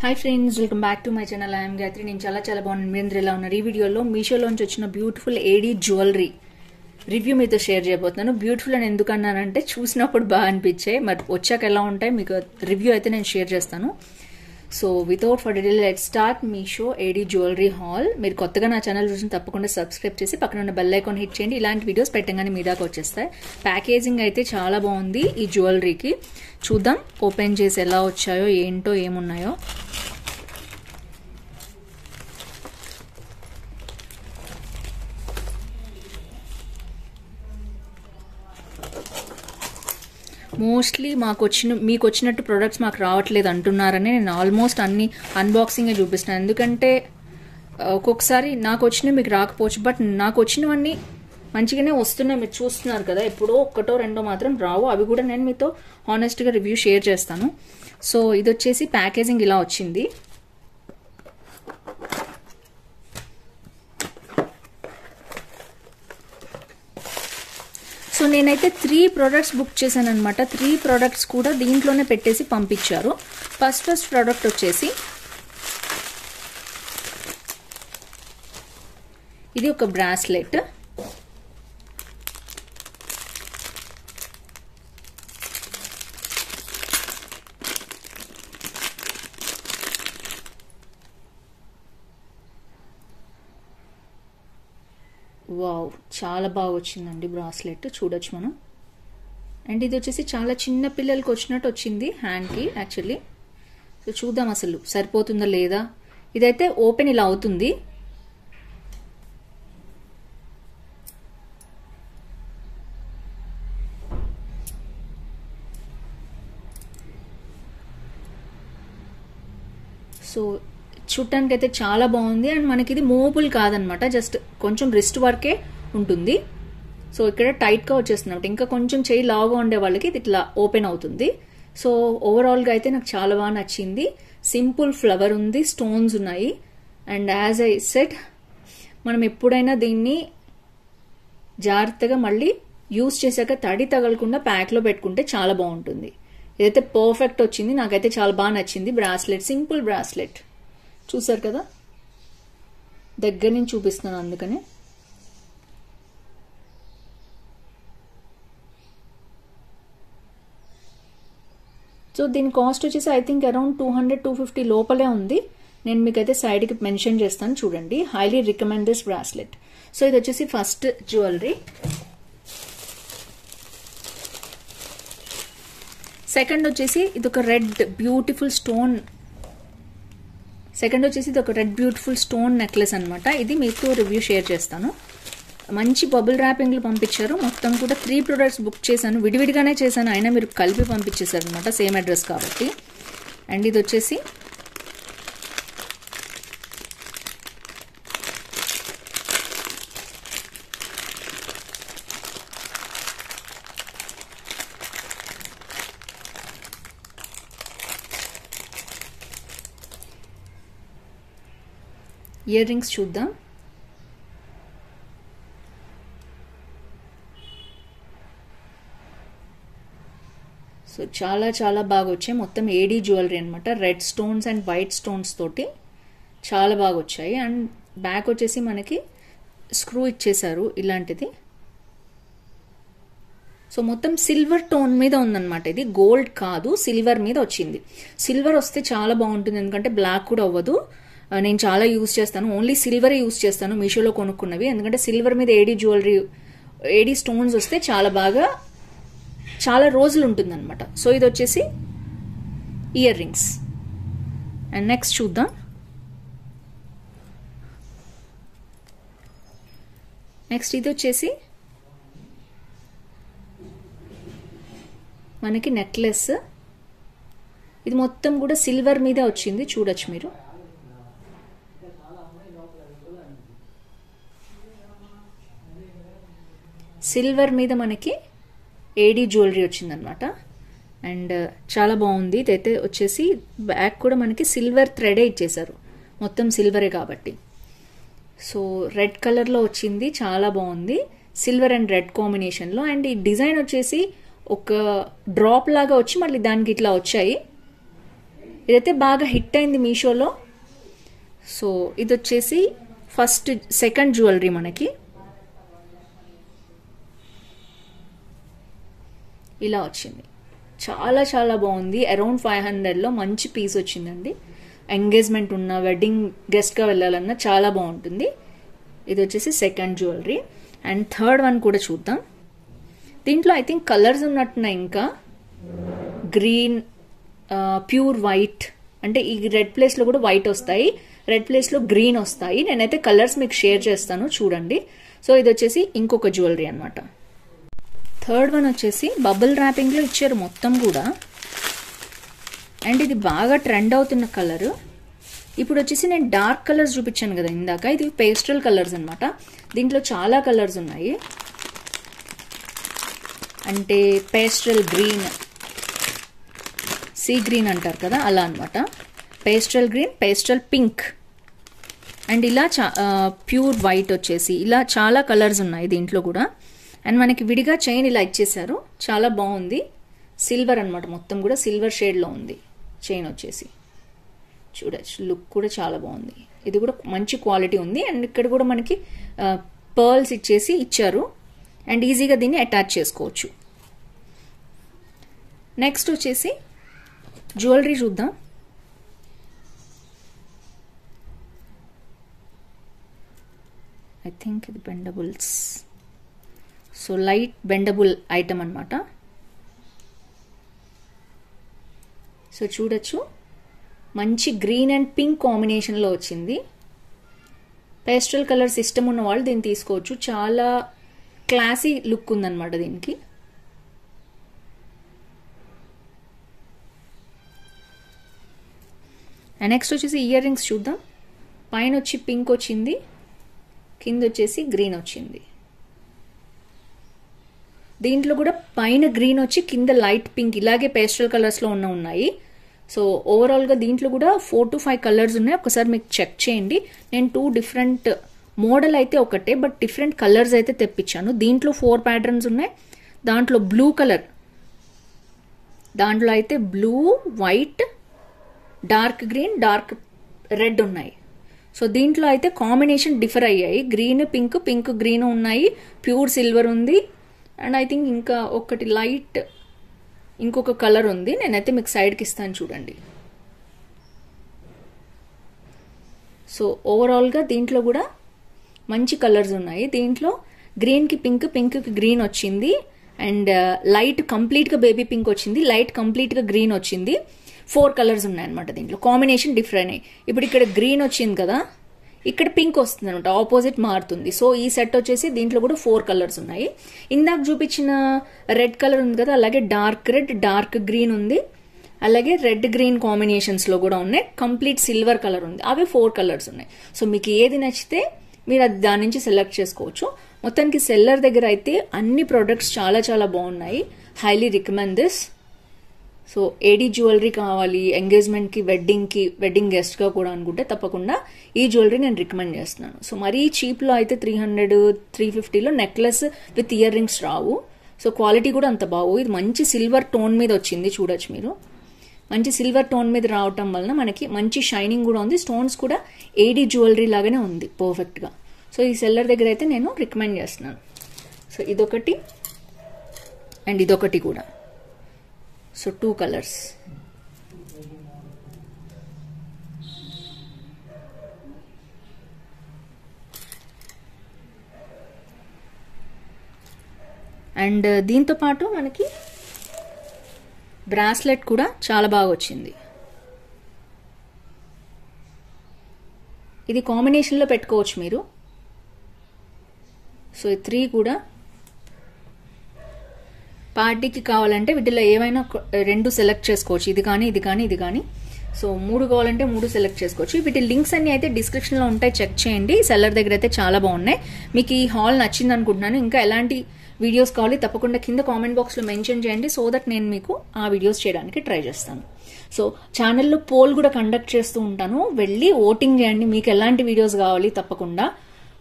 Hi friends, welcome back to my channel. I'm Gayatri. నేను చాలా బాగున్నాను. మీరు ఎలా ఉన్నారు? ఈ వీడియోలో మీషోలోంచి వచ్చిన బ్యూటిఫుల్ ఏడీ జ్యువెలరీ రివ్యూ మీతో షేర్ చేయబోతున్నాను. బ్యూటిఫుల్ అని ఎందుకు అన్నానంటే చూసినప్పుడు బాగా అనిపించాయి, మరి వచ్చాక ఎలా ఉంటాయి మీకు రివ్యూ అయితే నేను షేర్ చేస్తాను. So without for detail let's start Meesho AD jewellery hall. మీరు కొత్తగా నా ఛానల్ చూసి తప్పకుండా సబ్స్క్రైబ్ చేసి పక్కన ఉన్న బెల్ ఐకాన్ హిట్ చేయండి. ఇలాంటి వీడియోస్ పెట్టగానే మీ దాకా వచ్చేస్తాయి. ప్యాకేజింగ్ అయితే చాలా బాగుంది ఈ జ్యువెలరీకి. చూద్దాం ఓపెన్ చేసి ఎలా వచ్చాయో ఏంటో ఏమున్నాయో. మోస్ట్లీ మీకు వచ్చినట్టు ప్రొడక్ట్స్ మాకు రావట్లేదు అంటున్నారని నేను ఆల్మోస్ట్ అన్ని అన్బాక్సింగే చూపిస్తున్నాను. ఎందుకంటే ఒక్కొక్కసారి నాకు వచ్చినవి మీకు రాకపోవచ్చు, బట్ నాకు వచ్చినవన్నీ మంచిగానే వస్తున్నాయి. మీరు చూస్తున్నారు కదా, ఎప్పుడో ఒక్కటో రెండో మాత్రం రావు. అవి కూడా నేను మీతో హానెస్ట్గా రివ్యూ షేర్ చేస్తాను. సో ఇది వచ్చేసి ప్యాకేజింగ్ ఇలా వచ్చింది. సో నేనైతే 3 ప్రోడక్ట్స్ బుక్ చేశాను అనమాట. 3 ప్రోడక్ట్స్ కూడా దీంట్లోనే పెట్టేసి పంపించారు. ఫస్ట్ ప్రోడక్ట్ వచ్చేసి ఇది ఒక బ్రాస్లెట్. వావ్, చాలా బాగా వచ్చిందండి బ్రాస్లెట్, చూడొచ్చు మనం. అండ్ ఇది వచ్చేసి చాలా చిన్న పిల్లలకి వచ్చినట్టు వచ్చింది హ్యాండ్కి యాక్చువల్లీ. సో చూద్దాం అసలు సరిపోతుందా లేదా. ఇదైతే ఓపెన్ ఇలా అవుతుంది. సో చూడటానికి అయితే చాలా బాగుంది. అండ్ మనకి ఇది మూవబుల్ కాదనమాట, జస్ట్ కొంచెం రిస్ట్ వరకే ఉంటుంది. సో ఇక్కడ టైట్గా వచ్చేస్తున్నట్టు, ఇంకా కొంచెం చేయి లావుగా ఉండే వాళ్ళకి ఇది ఇట్లా ఓపెన్ అవుతుంది. సో ఓవరాల్గా అయితే నాకు చాలా బాగా నచ్చింది. సింపుల్ ఫ్లవర్ ఉంది, స్టోన్స్ ఉన్నాయి. అండ్ యాజ్ ఐ సెడ్, మనం ఎప్పుడైనా దీన్ని జాగ్రత్తగా మళ్ళీ యూజ్ చేశాక తడి తగలకుండా ప్యాక్లో పెట్టుకుంటే చాలా బాగుంటుంది. ఇదైతే పర్ఫెక్ట్ వచ్చింది, నాకైతే చాలా బాగా నచ్చింది. బ్రాస్లెట్, సింపుల్ బ్రాస్లెట్ చూసారు కదా, దగ్గర నుంచి చూపిస్తున్నాను అందుకనే. సో దీని కాస్ట్ వచ్చేసి ఐ థింక్ అరౌండ్ 200-250 లోపలే ఉంది. నేను మీకైతే సైడ్కి మెన్షన్ చేస్తాను చూడండి. Highly recommend this bracelet. So ఇది వచ్చేసి ఫస్ట్ జ్యువెలరీ. సెకండ్ వచ్చేసి ఇది ఒక రెడ్ బ్యూటిఫుల్ స్టోన్ నెక్లెస్ అనమాట. ఇది మీకు రివ్యూ షేర్ చేస్తాను. మంచి బబుల్ ర్యాపింగ్లు పంపించారు. మొత్తం కూడా 3 ప్రొడక్ట్స్ బుక్ చేశాను, విడివిడిగానే చేశాను, అయినా మీరు కలిపి పంపించేశారు అనమాట, సేమ్ అడ్రస్ కాబట్టి. అండ్ ఇది వచ్చేసి ఇయర్ రింగ్స్ చూద్దాం. సో చాలా బాగా వచ్చాయి. మొత్తం ఏడీ జ్యువెలరీ అనమాట. Red stones and white stones తోటి చాలా బాగా వచ్చాయి. అండ్ బ్యాక్ వచ్చేసి మనకి స్క్రూ ఇచ్చేసారు ఇలాంటిది. సో మొత్తం సిల్వర్ టోన్ మీద ఉందన్నమాట. ఇది గోల్డ్ కాదు, సిల్వర్ మీద వచ్చింది. సిల్వర్ వస్తే చాలా బాగుంటుంది, ఎందుకంటే బ్లాక్ కూడా అవ్వదు. నేను చాలా యూజ్ చేస్తాను, ఓన్లీ సిల్వర్ యూజ్ చేస్తాను మీషోలో కొనుక్కున్నవి. ఎందుకంటే సిల్వర్ మీద ఏడీ స్టోన్స్ వస్తే చాలా రోజులు ఉంటుంది అనమాట. సో ఇది వచ్చేసి ఇయర్ రింగ్స్. అండ్ నెక్స్ట్ చూద్దాం. నెక్స్ట్ ఇది వచ్చేసి మనకి నెక్లెస్. ఇది మొత్తం కూడా సిల్వర్ మీద వచ్చింది, చూడొచ్చు మీరు. సిల్వర్ మీద మనకి ఏడీ జ్యువెలరీ వచ్చిందనమాట. అండ్ చాలా బాగుంది. ఇదైతే వచ్చేసి బ్యాక్ కూడా మనకి సిల్వర్ థ్రెడే ఇచ్చేసారు, మొత్తం సిల్వరే కాబట్టి. సో రెడ్ కలర్లో వచ్చింది, చాలా బాగుంది. సిల్వర్ అండ్ రెడ్ కాంబినేషన్లో. అండ్ ఈ డిజైన్ వచ్చేసి ఒక డ్రాప్ లాగా వచ్చి మళ్ళీ దానికి ఇట్లా వచ్చాయి. ఇదైతే బాగా హిట్ అయింది మీషోలో. సో ఇది వచ్చేసి సెకండ్ జ్యువెలరీ మనకి ఇలా వచ్చింది. చాలా చాలా బాగుంది. అరౌండ్ 500లో మంచి పీస్ వచ్చిందండి. ఎంగేజ్మెంట్ ఉన్న వెడ్డింగ్ గెస్ట్గా వెళ్ళాలన్నా చాలా బాగుంటుంది. ఇది వచ్చేసి second jewellery. And third one కూడా చూద్దాం. దీంట్లో ఐ థింక్ కలర్స్ ఉన్నట్టున్నాయి. ఇంకా గ్రీన్, ప్యూర్ వైట్, అంటే ఈ రెడ్ ప్లేస్లో కూడా వైట్ వస్తాయి, రెడ్ ప్లేస్లో గ్రీన్ వస్తాయి. నేనైతే కలర్స్ మీకు షేర్ చేస్తాను చూడండి. సో ఇది వచ్చేసి ఇంకొక జ్యువెలరీ అనమాట. థర్డ్ వన్ వచ్చేసి బబుల్ ర్యాపింగ్లో ఇచ్చారు మొత్తం కూడా. అండ్ ఇది బాగా ట్రెండ్ అవుతున్న కలర్. ఇప్పుడు వచ్చేసి నేను డార్క్ కలర్స్ చూపించాను కదా ఇందాక, ఇది పేస్టల్ కలర్స్ అనమాట. దీంట్లో చాలా కలర్స్ ఉన్నాయి. అంటే పేస్టల్ గ్రీన్, సీ గ్రీన్ అంటారు కదా అలా అనమాట. Pastel green, pastel pink, and ఇలా ప్యూర్ వైట్ వచ్చేసి ఇలా చాలా కలర్స్ ఉన్నాయి దీంట్లో కూడా. అండ్ మనకి విడిగా చైన్ ఇలా ఇచ్చేసారు, చాలా బాగుంది. సిల్వర్ అనమాట, మొత్తం కూడా సిల్వర్ షేడ్లో ఉంది చైన్ వచ్చేసి. చూడచ్చు, లుక్ కూడా చాలా బాగుంది. ఇది కూడా మంచి క్వాలిటీ ఉంది. అండ్ ఇక్కడ కూడా మనకి పర్ల్స్ ఇచ్చారు. అండ్ ఈజీగా దీన్ని అటాచ్ చేసుకోవచ్చు. నెక్స్ట్ వచ్చేసి జ్యువెలరీ చూద్దాం. ఐ థింక్ ఇది బెండబుల్స్. సో లైట్ బెండబుల్ ఐటమ్ అనమాట. సో చూడొచ్చు, మంచి గ్రీన్ అండ్ పింక్ కాంబినేషన్లో వచ్చింది. పేస్టల్ కలర్ సిస్టమ్ ఉన్న వాళ్ళు దీన్ని తీసుకోవచ్చు. చాలా క్లాసీ లుక్ ఉందన్నమాట దీనికి. అండ్ నెక్స్ట్ వచ్చేసి ఇయర్ రింగ్స్ చూద్దాం. పైన వచ్చి పింక్ వచ్చింది, కింద వచ్చేసి గ్రీన్ వచ్చింది. దీంట్లో కూడా పైన గ్రీన్ వచ్చి కింద లైట్ పింక్, ఇలాగే పేస్టల్ కలర్స్లో ఉన్నాయి. సో ఓవరాల్గా దీంట్లో కూడా 4 to 5 కలర్స్ ఉన్నాయి. ఒకసారి మీకు చెక్ చేయండి. నేను 2 డిఫరెంట్ మోడల్ అయితే ఒకటే, బట్ డిఫరెంట్ కలర్స్ అయితే తెప్పించాను. దీంట్లో 4 ప్యాటర్న్స్ ఉన్నాయి. దాంట్లో బ్లూ కలర్, దాంట్లో అయితే blue, white, dark green, dark red ఉన్నాయి. సో దీంట్లో అయితే కాంబినేషన్ డిఫర్ అయ్యాయి. గ్రీన్ పింక్, పింక్ గ్రీన్ ఉన్నాయి, ప్యూర్ సిల్వర్ ఉంది. అండ్ ఐ థింక్ ఇంకా ఒకటి లైట్ ఇంకొక కలర్ ఉంది. నేనైతే మీకు సైడ్కి ఇస్తాను చూడండి. సో ఓవరాల్గా దీంట్లో కూడా మంచి కలర్స్ ఉన్నాయి. దీంట్లో గ్రీన్కి పింక్, పింక్కి గ్రీన్ వచ్చింది. అండ్ లైట్ కంప్లీట్గా బేబీ పింక్ వచ్చింది, లైట్ కంప్లీట్గా గ్రీన్ వచ్చింది. 4 కలర్స్ ఉన్నాయన్నమాట. దీంట్లో కాంబినేషన్ డిఫరెంట్ అయ్యి. ఇప్పుడు ఇక్కడ గ్రీన్ వచ్చింది కదా, ఇక్కడ పింక్ వస్తుంది అనమాట, ఆపోజిట్ మారుతుంది. సో ఈ సెట్ వచ్చేసి దీంట్లో కూడా 4 కలర్స్ ఉన్నాయి. ఇందాక చూపించిన రెడ్ కలర్ ఉంది కదా, అలాగే డార్క్ రెడ్, డార్క్ గ్రీన్ ఉంది, అలాగే రెడ్ గ్రీన్ కాంబినేషన్స్లో కూడా ఉన్నాయి. కంప్లీట్ సిల్వర్ కలర్ ఉంది. అవి 4 కలర్స్ ఉన్నాయి. సో మీకు ఏది నచ్చితే మీరు అది దాని నుంచి సెలెక్ట్ చేసుకోవచ్చు. మొత్తానికి సెల్లర్ దగ్గర అయితే అన్ని ప్రొడక్ట్స్ చాలా చాలా బాగున్నాయి. Highly recommend this. So AD jewellery కావాలి ఎంగేజ్మెంట్కి, వెడ్డింగ్ గెస్ట్గా కూడా అనుకుంటే తప్పకుండా ఈ జ్యువెలరీ నేను రికమెండ్ చేస్తున్నాను. సో మరీ చీప్లో అయితే 300, 350లో నెక్లెస్ విత్ ఇయర్ రింగ్స్ రావు. సో క్వాలిటీ కూడా అంత బాగు. ఇది మంచి సిల్వర్ టోన్ మీద వచ్చింది, చూడొచ్చు మీరు. మంచి సిల్వర్ టోన్ మీద రావటం వలన మనకి మంచి షైనింగ్ కూడా ఉంది. స్టోన్స్ కూడా ఏడీ జ్యువెలరీ లాగానే ఉంది పర్ఫెక్ట్గా. సో ఈ సెల్లర్ దగ్గర అయితే నేను రికమెండ్ చేస్తున్నాను. సో ఇదొకటి అండ్ ఇదొకటి కూడా. So 2 colours. అండ్ దీంతో పాటు మనకి బ్రాస్లెట్ కూడా చాలా బాగా వచ్చింది. ఇది కాంబినేషన్లో పెట్టుకోవచ్చు మీరు. సో ఈ 3 కూడా పార్టీకి కావాలంటే వీటిలో ఏమైనా 2 సెలెక్ట్ చేసుకోవచ్చు. ఇది కానీ ఇది కానీ ఇది కానీ. సో 3 కావాలంటే 3 సెలెక్ట్ చేసుకోవచ్చు. వీటి లింక్స్ అన్ని అయితే డిస్క్రిప్షన్లో ఉంటాయి, చెక్ చేయండి. సెల్లర్ దగ్గర అయితే చాలా బాగున్నాయి. మీకు ఈ హాల్ నచ్చింది అనుకుంటున్నాను. ఇంకా ఎలాంటి వీడియోస్ కావాలి తప్పకుండా కింద కామెంట్ బాక్స్లో మెన్షన్ చేయండి. సో దట్ నేను మీకు ఆ వీడియోస్ చేయడానికి ట్రై చేస్తాను. సో ఛానల్లో పోల్ కూడా కండక్ట్ చేస్తూ ఉంటాను, వెళ్ళి ఓటింగ్ చేయండి. మీకు ఎలాంటి వీడియోస్ కావాలి తప్పకుండా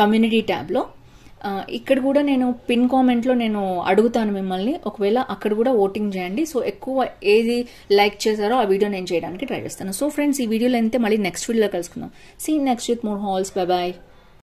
కమ్యూనిటీ ట్యాబ్లో. ఇక్కడ కూడా నేను పిన్ కామెంట్లో నేను అడుగుతాను మిమ్మల్ని, ఒకవేళ అక్కడ కూడా ఓటింగ్ చేయండి. సో ఎక్కువ ఏది లైక్ చేశారో ఆ వీడియో నేను చేయడానికి ట్రై చేస్తాను. సో ఫ్రెండ్స్, ఈ వీడియోలో అయితే మళ్ళీ నెక్స్ట్ వీడియోలో కలుసుకుందాం. See next with more halls. Bye bye.